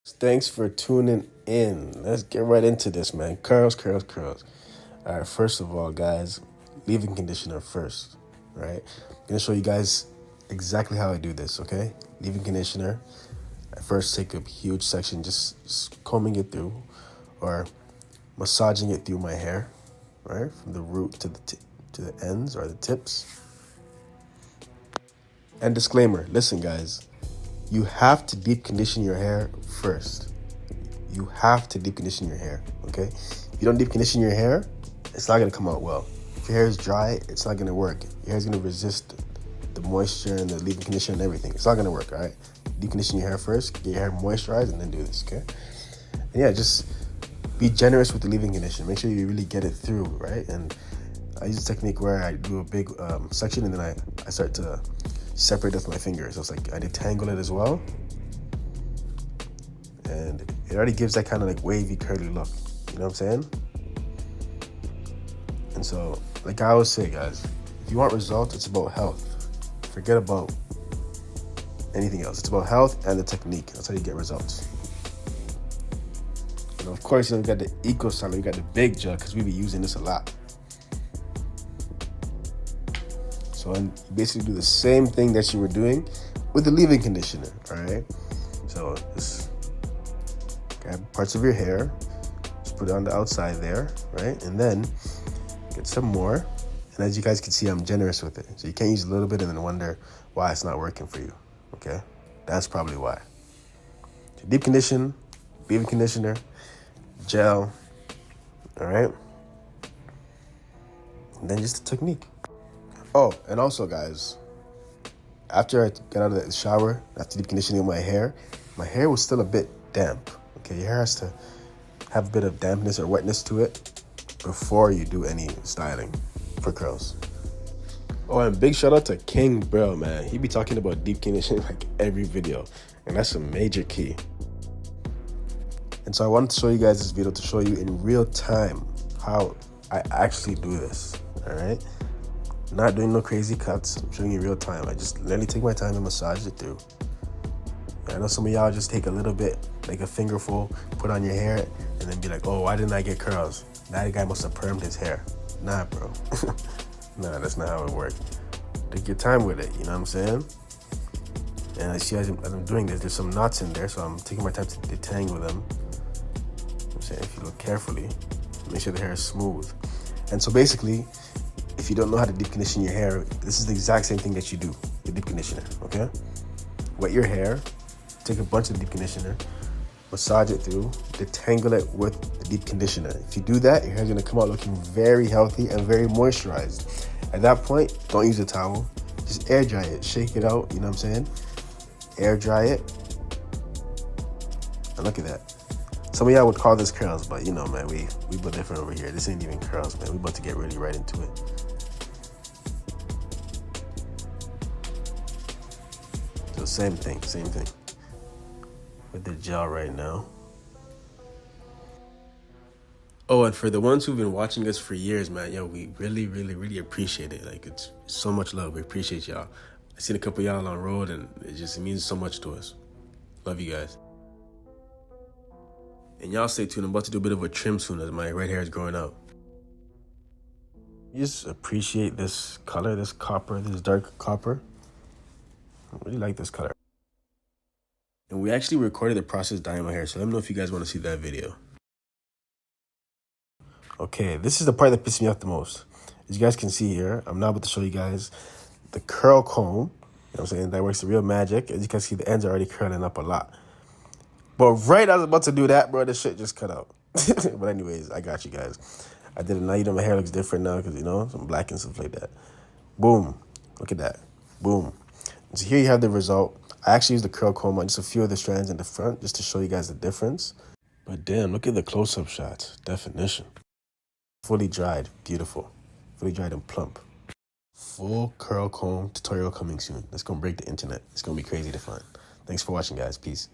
Thanks for tuning in. Let's get right into this, man. Curls, curls, curls. All right, first of all, guys, leave-in conditioner first, right? I'm going to show you guys exactly how I do this, okay? Leave-in conditioner. I first take a huge section, just combing it through or massaging it through my hair, right? From the root to the ends or the tips. And disclaimer, listen, guys. You have to deep condition your hair first. You have to deep condition your hair, okay? If you don't deep condition your hair, it's not gonna come out well. If your hair is dry, it's not gonna work. Your hair's gonna resist the moisture and the leave-in conditioner and everything. It's not gonna work, all right? Deep condition your hair first, get your hair moisturized, and then do this, okay? And yeah, just be generous with the leave-in conditioner. Make sure you really get it through, right? And I use a technique where I do a big section and then I start to separate it with my fingers. So it's like I detangle it as well. And it already gives that kind of like wavy, curly look. You know what I'm saying? And so, like I always say, guys, if you want results, it's about health. Forget about anything else. It's about health and the technique. That's how you get results. And of course, we got the 𝗪𝗔𝗧𝗖𝗛, we got the big jug because we be using this a lot. So you basically do the same thing that you were doing with the leave-in conditioner, all right? So just grab parts of your hair, just put it on the outside there, right? And then get some more. And as you guys can see, I'm generous with it. So you can't use a little bit and then wonder why it's not working for you, okay? That's probably why. So deep condition, leave-in conditioner, gel, all right? And then just the technique. Oh, and also, guys, after I got out of the shower, after deep conditioning my hair was still a bit damp. Okay, your hair has to have a bit of dampness or wetness to it before you do any styling for curls. Oh, and big shout out to King Bro, man. He be talking about deep conditioning like every video, and that's a major key. And so I wanted to show you guys this video to show you in real time how I actually do this, all right? Not doing no crazy cuts. I'm showing you real time. I just literally take my time and massage it through. I know some of y'all just take a little bit, like a fingerful, put on your hair, and then be like, oh, why didn't I get curls? That guy must have permed his hair. Nah, bro. Nah, that's not how it works. Take your time with it, you know what I'm saying? And I see as I'm doing this, there's some knots in there, so I'm taking my time to detangle them. I'm saying, if you look carefully, make sure the hair is smooth. And so basically, if you don't know how to deep condition your hair, this is the exact same thing that you do with deep conditioner, okay? Wet your hair, take a bunch of deep conditioner, massage it through, detangle it with the deep conditioner. If you do that, your hair's gonna come out looking very healthy and very moisturized. At that point, don't use a towel, just air dry it, shake it out, you know what I'm saying? Air dry it, and look at that. Some of y'all would call this curls, but you know, man, we built different over here. This ain't even curls, man. We about to get really right into it. So same thing with the gel right now. Oh, and for the ones who've been watching us for years, man, yo, we really, really, really appreciate it. Like, it's so much love. We appreciate y'all. I seen a couple of y'all on the road, and it means so much to us. Love you guys. And y'all stay tuned. I'm about to do a bit of a trim soon as my red hair is growing out. Just appreciate this color, this copper, this dark copper. I really like this color. And we actually recorded the process dyeing my hair, so let me know if you guys want to see that video. Okay, this is the part that pisses me off the most. As you guys can see here, I'm now about to show you guys the curl comb. You know what I'm saying? That works the real magic. As you can see, the ends are already curling up a lot. But right as I was about to do that, bro, this shit just cut out. But anyways, I got you guys. I did it now. You know, my hair looks different now because, you know, I'm black and stuff like that. Boom. Look at that. Boom. And so here you have the result. I actually used the curl comb on just a few of the strands in the front just to show you guys the difference. But damn, look at the close-up shots. Definition. Fully dried. Beautiful. Fully dried and plump. Full curl comb tutorial coming soon. That's going to break the internet. It's going to be crazy to find. Thanks for watching, guys. Peace.